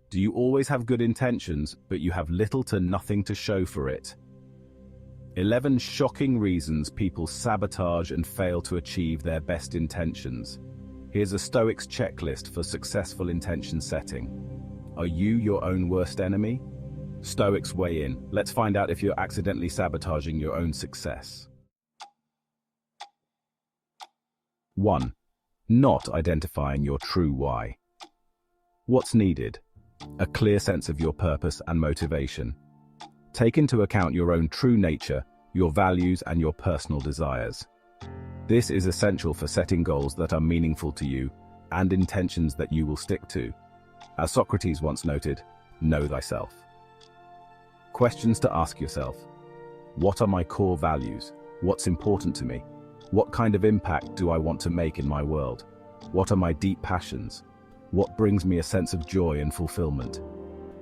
Do you always have good intentions, but you have little to nothing to show for it? 11 shocking reasons people sabotage and fail to achieve their best intentions. Here's a Stoic's checklist for successful intention setting. Are you your own worst enemy? Stoics weigh in. Let's find out if you're accidentally sabotaging your own success. 1. Not identifying your true why. What's needed? A clear sense of your purpose and motivation. Take into account your own true nature, your values, and your personal desires. This is essential for setting goals that are meaningful to you and intentions that you will stick to. As Socrates once noted, know thyself. Questions to ask yourself. What are my core values? What's important to me? What kind of impact do I want to make in my world? What are my deep passions? What brings me a sense of joy and fulfillment?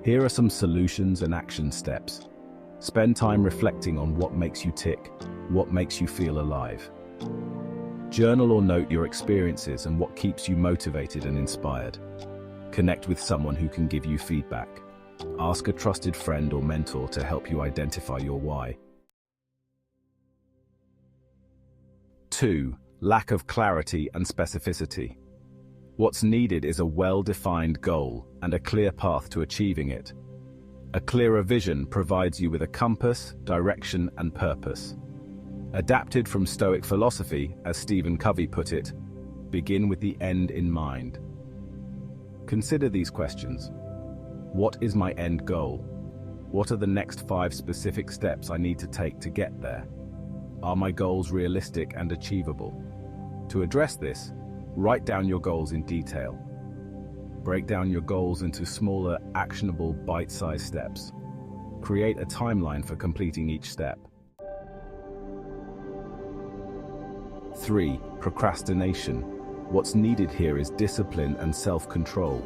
Here are some solutions and action steps. Spend time reflecting on what makes you tick, what makes you feel alive. Journal or note your experiences and what keeps you motivated and inspired. Connect with someone who can give you feedback. Ask a trusted friend or mentor to help you identify your why. 2. Lack of clarity and specificity. What's needed is a well-defined goal and a clear path to achieving it. A clearer vision provides you with a compass, direction, and purpose. Adapted from Stoic philosophy, as Stephen Covey put it, begin with the end in mind. Consider these questions. What is my end goal? What are the next 5 specific steps I need to take to get there? Are my goals realistic and achievable? To address this, write down your goals in detail. Break down your goals into smaller, actionable, bite-sized steps. Create a timeline for completing each step. 3. Procrastination. What's needed here is discipline and self-control.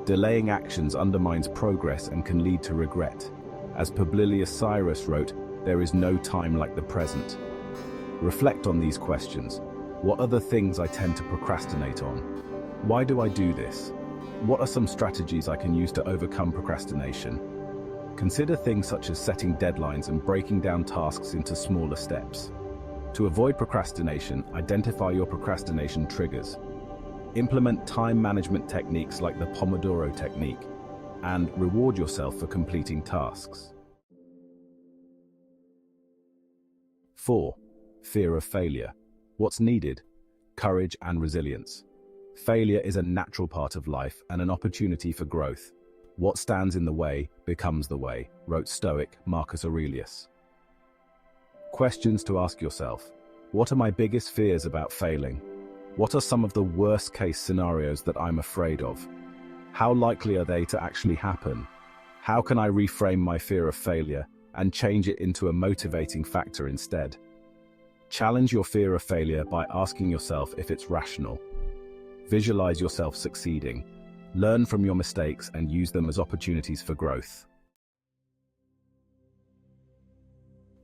Delaying actions undermines progress and can lead to regret. As Publilius Cyrus wrote, there is no time like the present. Reflect on these questions. What are the things I tend to procrastinate on? Why do I do this? What are some strategies I can use to overcome procrastination? Consider things such as setting deadlines and breaking down tasks into smaller steps. To avoid procrastination, identify your procrastination triggers. Implement time management techniques like the Pomodoro technique, and reward yourself for completing tasks. 4. Fear of failure. What's needed? Courage and resilience. Failure is a natural part of life and an opportunity for growth. What stands in the way becomes the way, wrote Stoic Marcus Aurelius. Questions to ask yourself. What are my biggest fears about failing? What are some of the worst-case scenarios that I'm afraid of? How likely are they to actually happen? How can I reframe my fear of failure and change it into a motivating factor instead? Challenge your fear of failure by asking yourself if it's rational. Visualize yourself succeeding. Learn from your mistakes and use them as opportunities for growth.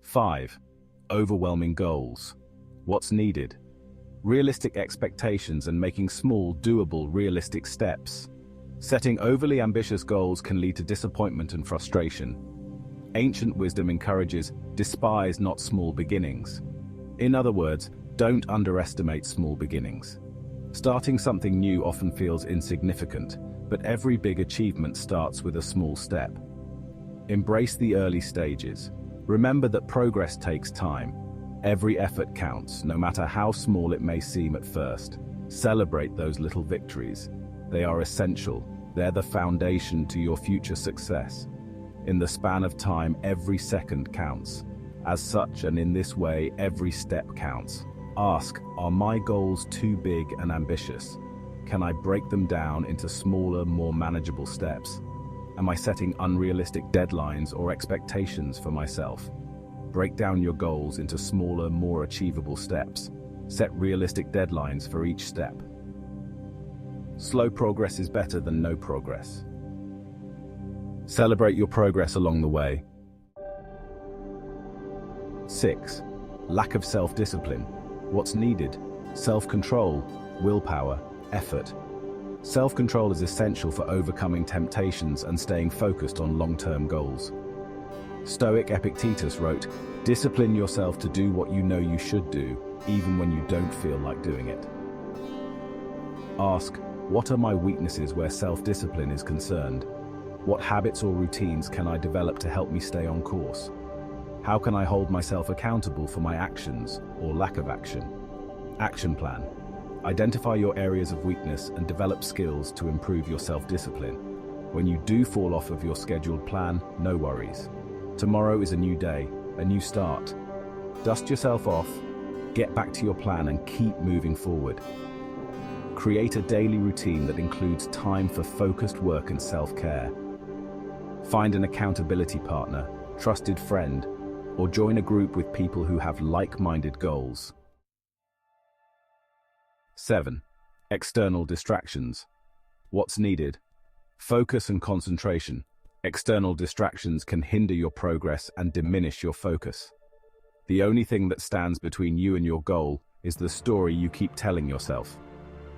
5. Overwhelming goals. What's needed? Realistic expectations and making small, doable, realistic steps. Setting overly ambitious goals can lead to disappointment and frustration. Ancient wisdom encourages, despise not small beginnings. In other words, don't underestimate small beginnings. Starting something new often feels insignificant, but every big achievement starts with a small step. Embrace the early stages. Remember that progress takes time. Every effort counts, no matter how small it may seem at first. Celebrate those little victories. They are essential. They're the foundation to your future success. In the span of time, every second counts. As such, and in this way, every step counts. Ask, are my goals too big and ambitious? Can I break them down into smaller, more manageable steps? Am I setting unrealistic deadlines or expectations for myself? Break down your goals into smaller, more achievable steps. Set realistic deadlines for each step. Slow progress is better than no progress. Celebrate your progress along the way. 6. Lack of self-discipline. What's needed? Self-control, willpower, effort. Self-control is essential for overcoming temptations and staying focused on long-term goals. Stoic Epictetus wrote, "Discipline yourself to do what you know you should do, even when you don't feel like doing it." Ask, what are my weaknesses where self-discipline is concerned? What habits or routines can I develop to help me stay on course? How can I hold myself accountable for my actions or lack of action? Action plan. Identify your areas of weakness and develop skills to improve your self-discipline. When you do fall off of your scheduled plan, no worries. Tomorrow is a new day, a new start. Dust yourself off, get back to your plan and keep moving forward. Create a daily routine that includes time for focused work and self-care. Find an accountability partner, trusted friend, or join a group with people who have like-minded goals. 7. External distractions. What's needed? Focus and concentration. External distractions can hinder your progress and diminish your focus. The only thing that stands between you and your goal is the story you keep telling yourself.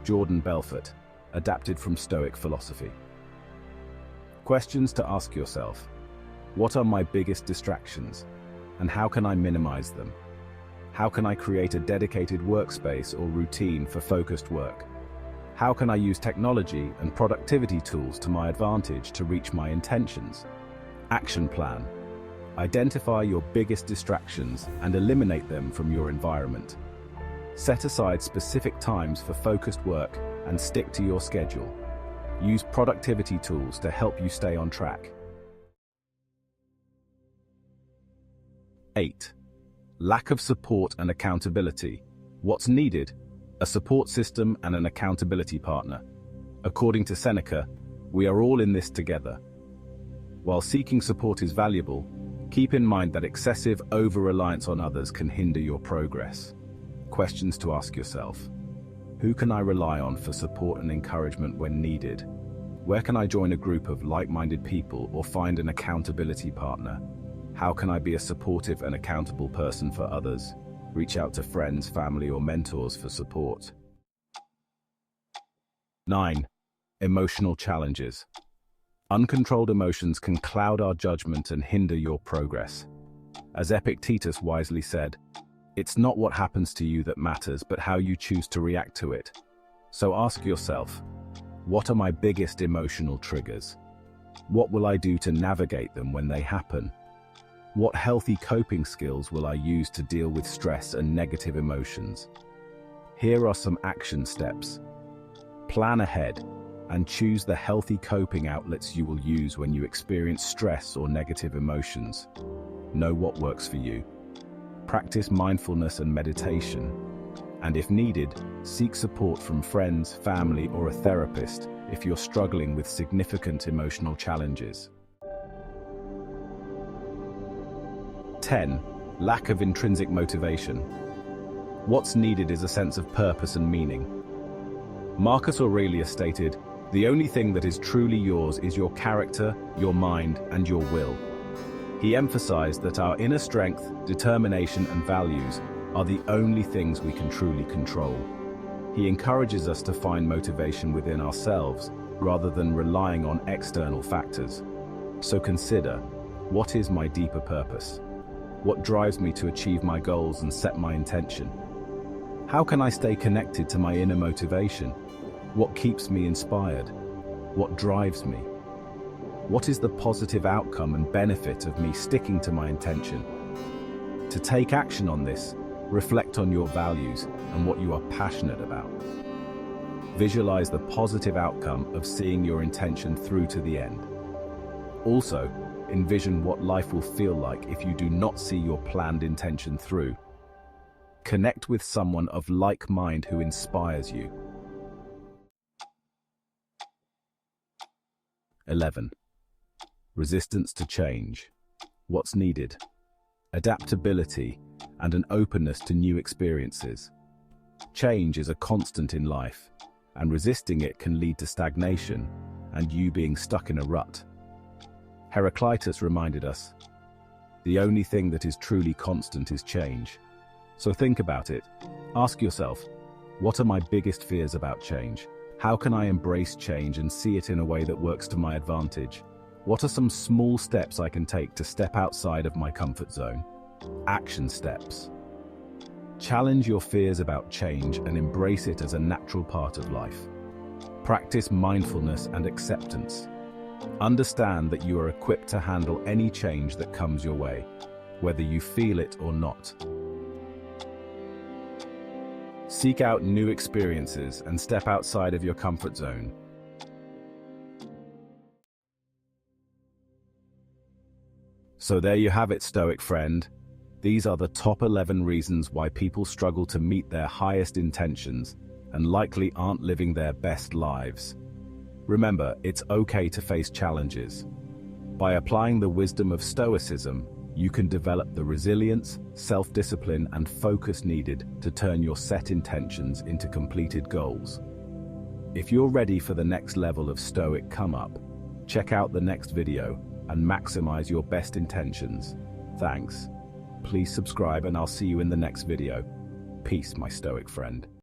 Jordan Belfort, adapted from Stoic philosophy. Questions to ask yourself. What are my biggest distractions? And how can I minimize them? How can I create a dedicated workspace or routine for focused work? How can I use technology and productivity tools to my advantage to reach my intentions? Action plan. Identify your biggest distractions and eliminate them from your environment. Set aside specific times for focused work and stick to your schedule. Use productivity tools to help you stay on track. 8. Lack of support and accountability. What's needed? A support system and an accountability partner. According to Seneca, we are all in this together. While seeking support is valuable, keep in mind that excessive over-reliance on others can hinder your progress. Questions to ask yourself. Who can I rely on for support and encouragement when needed? Where can I join a group of like-minded people or find an accountability partner? How can I be a supportive and accountable person for others? Reach out to friends, family, or mentors for support. 9. Emotional challenges. Uncontrolled emotions can cloud our judgment and hinder your progress. As Epictetus wisely said, "It's not what happens to you that matters, but how you choose to react to it." So ask yourself, what are my biggest emotional triggers? What will I do to navigate them when they happen? What healthy coping skills will I use to deal with stress and negative emotions? Here are some action steps. Plan ahead and choose the healthy coping outlets you will use when you experience stress or negative emotions. Know what works for you. Practice mindfulness and meditation. And if needed, seek support from friends, family, or a therapist if you're struggling with significant emotional challenges. 10. Lack of intrinsic motivation. What's needed is a sense of purpose and meaning. Marcus Aurelius stated, "The only thing that is truly yours is your character, your mind, and your will." He emphasized that our inner strength, determination, and values are the only things we can truly control. He encourages us to find motivation within ourselves rather than relying on external factors. So consider, what is my deeper purpose? What drives me to achieve my goals and set my intention? How can I stay connected to my inner motivation? What keeps me inspired? What drives me? What is the positive outcome and benefit of me sticking to my intention? To take action on this, reflect on your values and what you are passionate about. Visualize the positive outcome of seeing your intention through to the end. Also, envision what life will feel like if you do not see your planned intention through. Connect with someone of like mind who inspires you. 11. Resistance to change. What's needed? Adaptability and an openness to new experiences. Change is a constant in life, and resisting it can lead to stagnation and you being stuck in a rut. Heraclitus reminded us, the only thing that is truly constant is change. So think about it. Ask yourself, what are my biggest fears about change? How can I embrace change and see it in a way that works to my advantage? What are some small steps I can take to step outside of my comfort zone? Action steps. Challenge your fears about change and embrace it as a natural part of life. Practice mindfulness and acceptance. Understand that you are equipped to handle any change that comes your way, whether you feel it or not. Seek out new experiences and step outside of your comfort zone. So there you have it, Stoic friend. These are the top 11 reasons why people struggle to meet their highest intentions and likely aren't living their best lives. Remember, it's okay to face challenges. By applying the wisdom of Stoicism, you can develop the resilience, self-discipline, and focus needed to turn your set intentions into completed goals. If you're ready for the next level of Stoic come-up, check out the next video and maximize your best intentions. Thanks. Please subscribe and I'll see you in the next video. Peace, my Stoic friend.